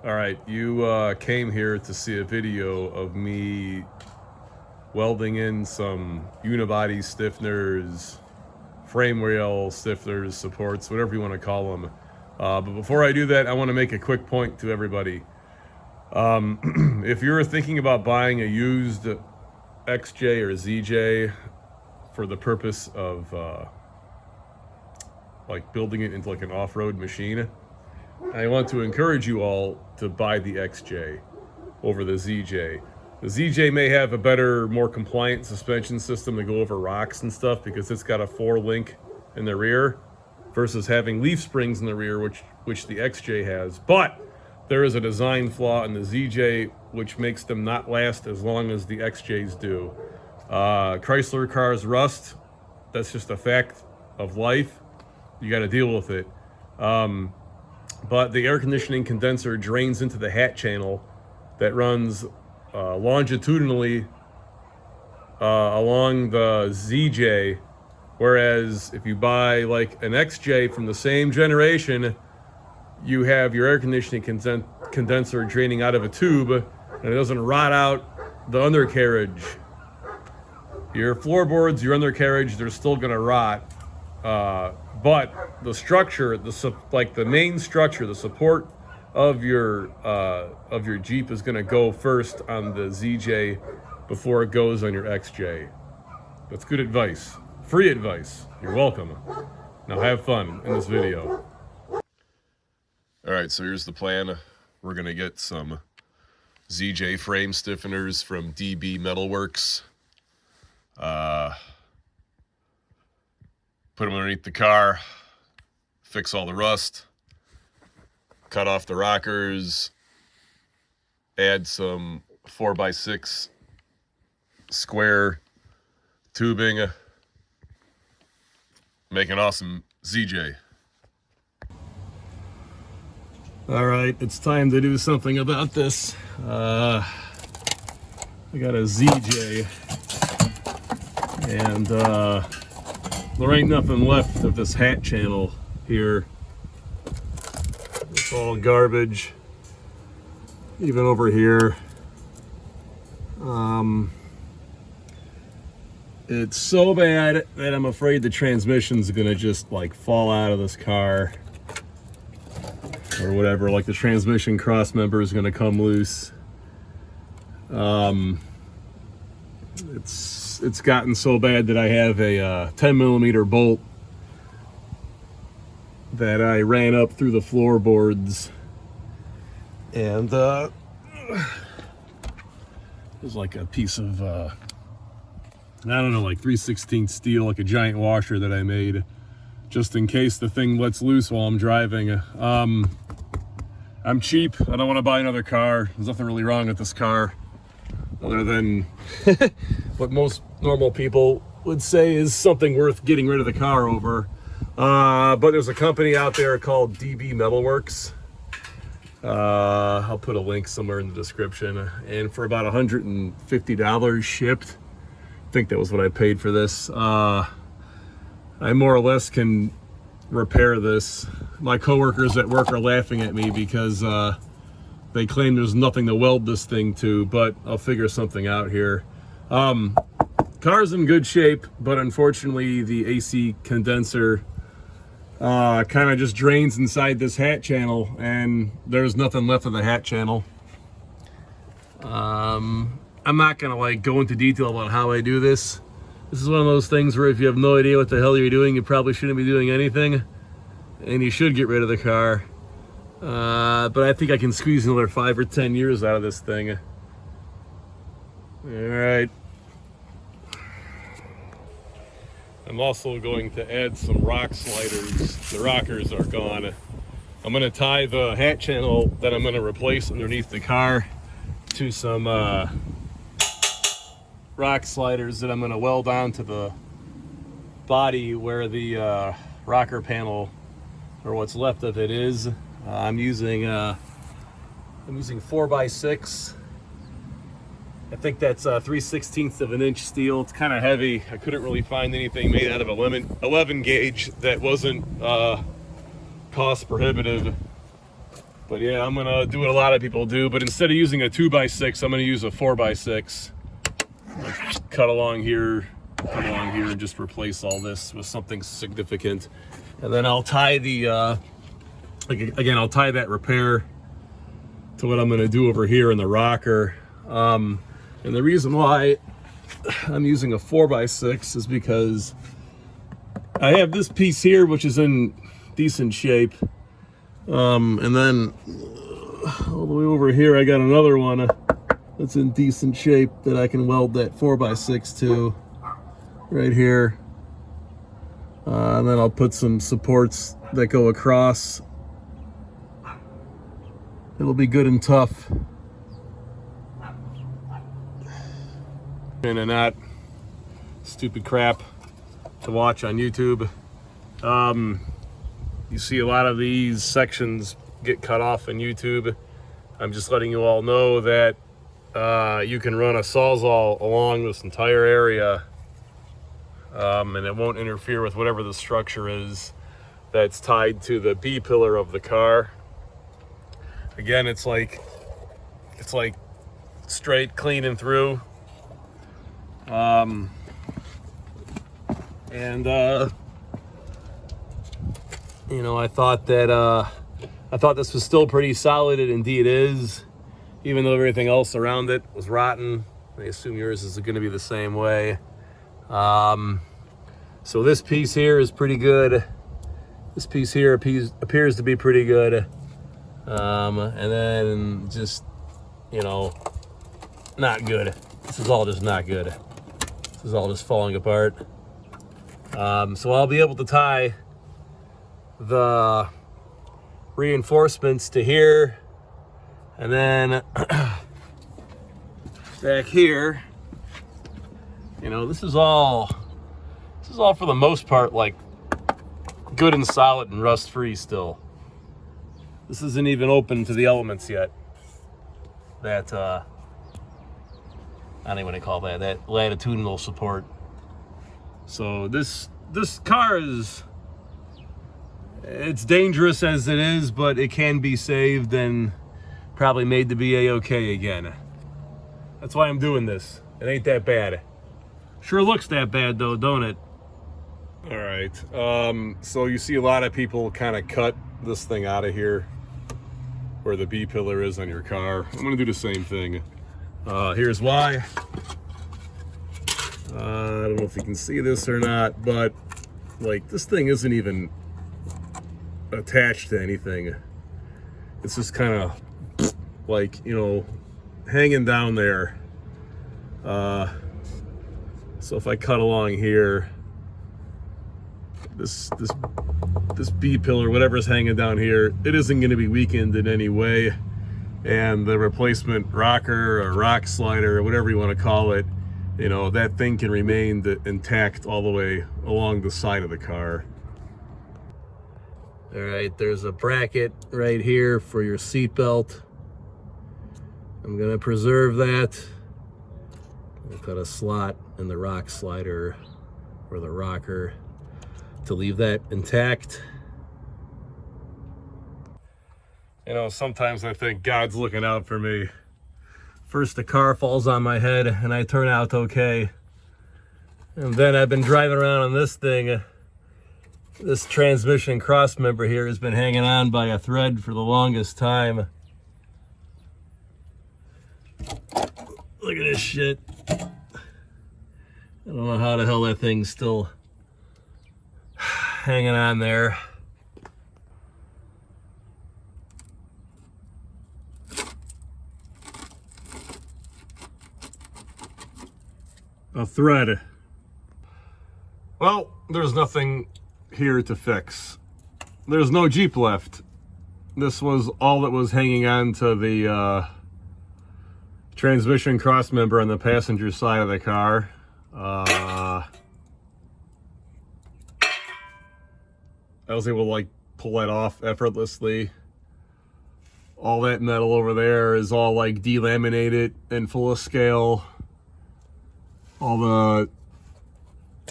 All right, you came here to see a video of me welding in some unibody stiffeners, frame rail stiffeners, supports, whatever you want to call them. But before I do that, I want to make a quick point to everybody. If you're thinking about buying a used XJ or ZJ for the purpose of like building it into like an off-road machine, I want to encourage you all to buy the XJ over the ZJ. The ZJ may have a better, more compliant suspension system to go over rocks and stuff because it's got a 4-link in the rear versus having leaf springs in the rear, which the XJ has. But there is a design flaw in the ZJ which makes them not last as long as the XJs do. Chrysler cars rust. That's just a fact of life. You got to deal with it. But the air conditioning condenser drains into the hat channel that runs longitudinally along the ZJ, whereas if you buy like an XJ from the same generation, you have your air conditioning condenser draining out of a tube and it doesn't rot out the undercarriage. Your floorboards, your undercarriage, they're still gonna rot. But the structure, the main structure, the support of your Jeep is gonna go first on the ZJ before it goes on your XJ. That's good advice, free advice. You're welcome. Now have fun in this video. All right, so here's the plan. We're gonna get some ZJ frame stiffeners from DB Metalworks. Put them underneath the car, fix all the rust, cut off the rockers, add some 4x6 square tubing, make an awesome ZJ. All right, it's time to do something about this. I got a ZJ, and there ain't nothing left of this hat channel here. It's all garbage. Even over here. It's so bad that I'm afraid the transmission's gonna just like fall out of this car. Or whatever, like the transmission cross member is gonna come loose. It's gotten so bad that I have a 10mm bolt that I ran up through the floorboards, and there's like a piece of I don't know, like 3/16 steel, like a giant washer that I made just in case the thing lets loose while I'm driving. I'm cheap. I don't want to buy another car. There's nothing really wrong with this car other than what most normal people would say is something worth getting rid of the car over. But there's a company out there called DB Metalworks. I'll put a link somewhere in the description. And for about $150 shipped, I think that was what I paid for this, I more or less can repair this. My coworkers at work are laughing at me because they claim there's nothing to weld this thing to, but I'll figure something out here. Car's in good shape, but unfortunately the AC condenser kind of just drains inside this hat channel, and there's nothing left of the hat channel. I'm not gonna like go into detail about how I do this. This is one of those things where if you have no idea what the hell you're doing, you probably shouldn't be doing anything, and you should get rid of the car. But I think I can squeeze another 5 or 10 years out of this thing. All right. I'm also going to add some rock sliders. The rockers are gone. I'm going to tie the hat channel that I'm going to replace underneath the car to some rock sliders that I'm going to weld onto the body where the rocker panel, or what's left of it, is. I'm using 4x6. I think that's 3/16 of an inch steel. It's kind of heavy. I couldn't really find anything made out of 11 gauge that wasn't cost prohibitive. But yeah, I'm gonna do what a lot of people do, but instead of using a 2x6, I'm gonna use a 4x6. Cut along here, and just replace all this with something significant. And then I'll tie the, again, I'll tie that repair to what I'm gonna do over here in the rocker. And the reason why I'm using a 4x6 is because I have this piece here, which is in decent shape. And then all the way over here, I got another one that's in decent shape that I can weld that 4x6 to right here. And then I'll put some supports that go across. It'll be good and tough. And not stupid crap to watch on YouTube. You see a lot of these sections get cut off on YouTube. I'm just letting you all know that you can run a Sawzall along this entire area, and it won't interfere with whatever the structure is that's tied to the B pillar of the car. Again, it's like straight, clean and through. You know, I thought this was still pretty solid. It indeed is, even though everything else around it was rotten. I assume yours is going to be the same way. So this piece here is pretty good. This piece here appears to be pretty good. And then just, you know, not good. This is all just not good. This is all just falling apart. So I'll be able to tie the reinforcements to here, and then back here, you know, this is all for the most part like good and solid and rust free still. This isn't even open to the elements yet. That I don't even want to call that latitudinal support. So this car is, it's dangerous as it is, but it can be saved and probably made to be a-okay again. That's why I'm doing this. It ain't that bad. Sure looks that bad though, don't it? All right, so you see a lot of people kind of cut this thing out of here where the B pillar is on your car. I'm gonna do the same thing. Here's why. I don't know if you can see this or not, but like this thing isn't even attached to anything. It's just kind of like, you know, hanging down there. So if I cut along here, this B pillar, whatever's hanging down here, it isn't going to be weakened in any way. And the replacement rocker or rock slider or whatever you want to call it, you know, that thing can remain intact all the way along the side of the car. All right, there's a bracket right here for your seat belt. I'm gonna preserve that. I'll cut a slot in the rock slider or the rocker to leave that intact. You know, sometimes I think God's looking out for me. First the car falls on my head and I turn out okay. And then I've been driving around on this thing. This transmission cross member here has been hanging on by a thread for the longest time. Look at this shit. I don't know how the hell that thing's still hanging on there. A thread. Well, there's nothing here to fix. There's no Jeep left. This was all that was hanging on to the transmission cross member on the passenger side of the car. I was able to like pull that off effortlessly. All that metal over there is all like delaminated and full of scale. All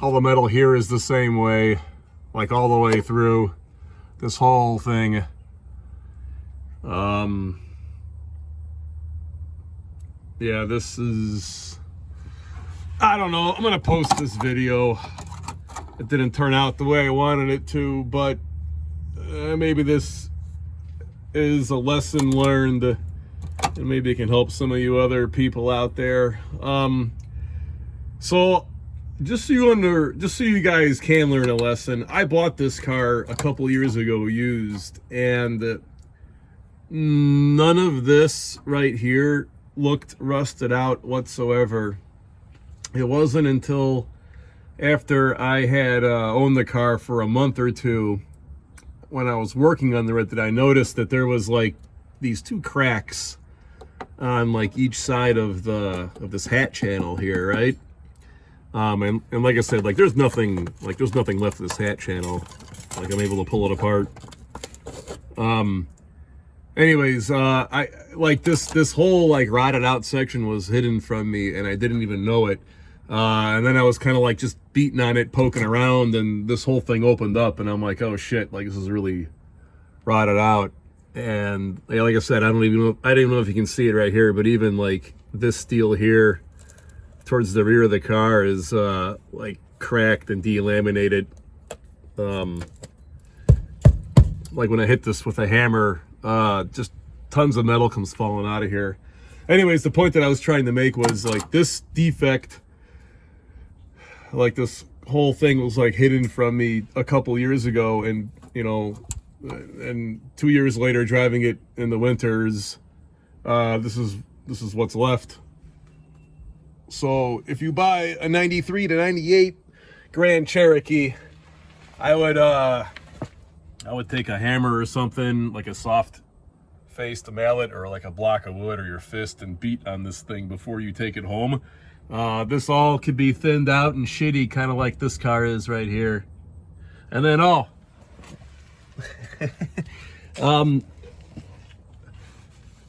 the metal here is the same way, like all the way through this whole thing. Yeah, this is, I don't know, I'm gonna post this video. It didn't turn out the way I wanted it to, but maybe this is a lesson learned, and maybe it can help some of you other people out there. So just so you guys can learn a lesson, I bought this car a couple years ago used, and none of this right here looked rusted out whatsoever. It wasn't until after I had owned the car for a month or two, when I was working on it, that I noticed that there was like these two cracks on like each side of this hat channel here, right? And like I said, like there's nothing left of this hat channel. Like I'm able to pull it apart. Anyways, I like this whole like rotted out section was hidden from me, and I didn't even know it. And then I was kind of like just beating on it, poking around, and this whole thing opened up, and I'm like, oh shit, like this is really rotted out. And yeah, like I said, I didn't even know if you can see it right here, but even like this steel here towards the rear of the car is like cracked and delaminated. Like when I hit this with a hammer, just tons of metal comes falling out of here. Anyways, the point that I was trying to make was like this defect, like this whole thing was like hidden from me a couple years ago, and you know, and 2 years later driving it in the winters, this is what's left. So if you buy a 93 to 98 Grand Cherokee, I would take a hammer or something, like a soft faced mallet or like a block of wood or your fist, and beat on this thing before you take it home. This all could be thinned out and shitty, kind of like this car is right here. And then,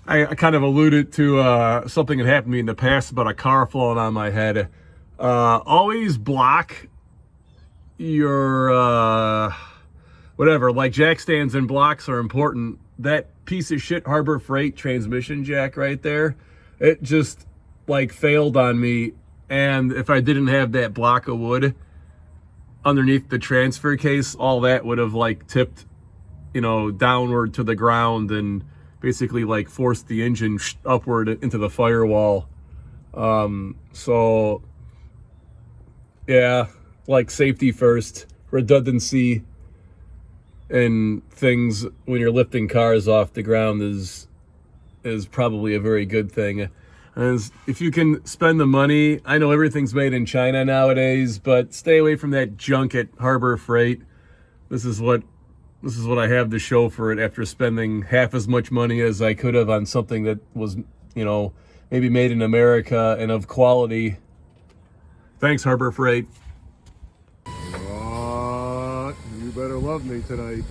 I kind of alluded to something that happened to me in the past about a car falling on my head. Always block your, whatever, like jack stands and blocks are important. That piece of shit Harbor Freight transmission jack right there, it just like failed on me. And if I didn't have that block of wood underneath the transfer case, all that would have like tipped, you know, downward to the ground and basically like forced the engine upward into the firewall. So yeah, like safety first, redundancy and things when you're lifting cars off the ground is probably a very good thing. As if you can spend the money, I know everything's made in China nowadays, but stay away from that junk at Harbor Freight. This is what I have to show for it after spending half as much money as I could have on something that was, you know, maybe made in America and of quality. Thanks, Harbor Freight. You better love me tonight.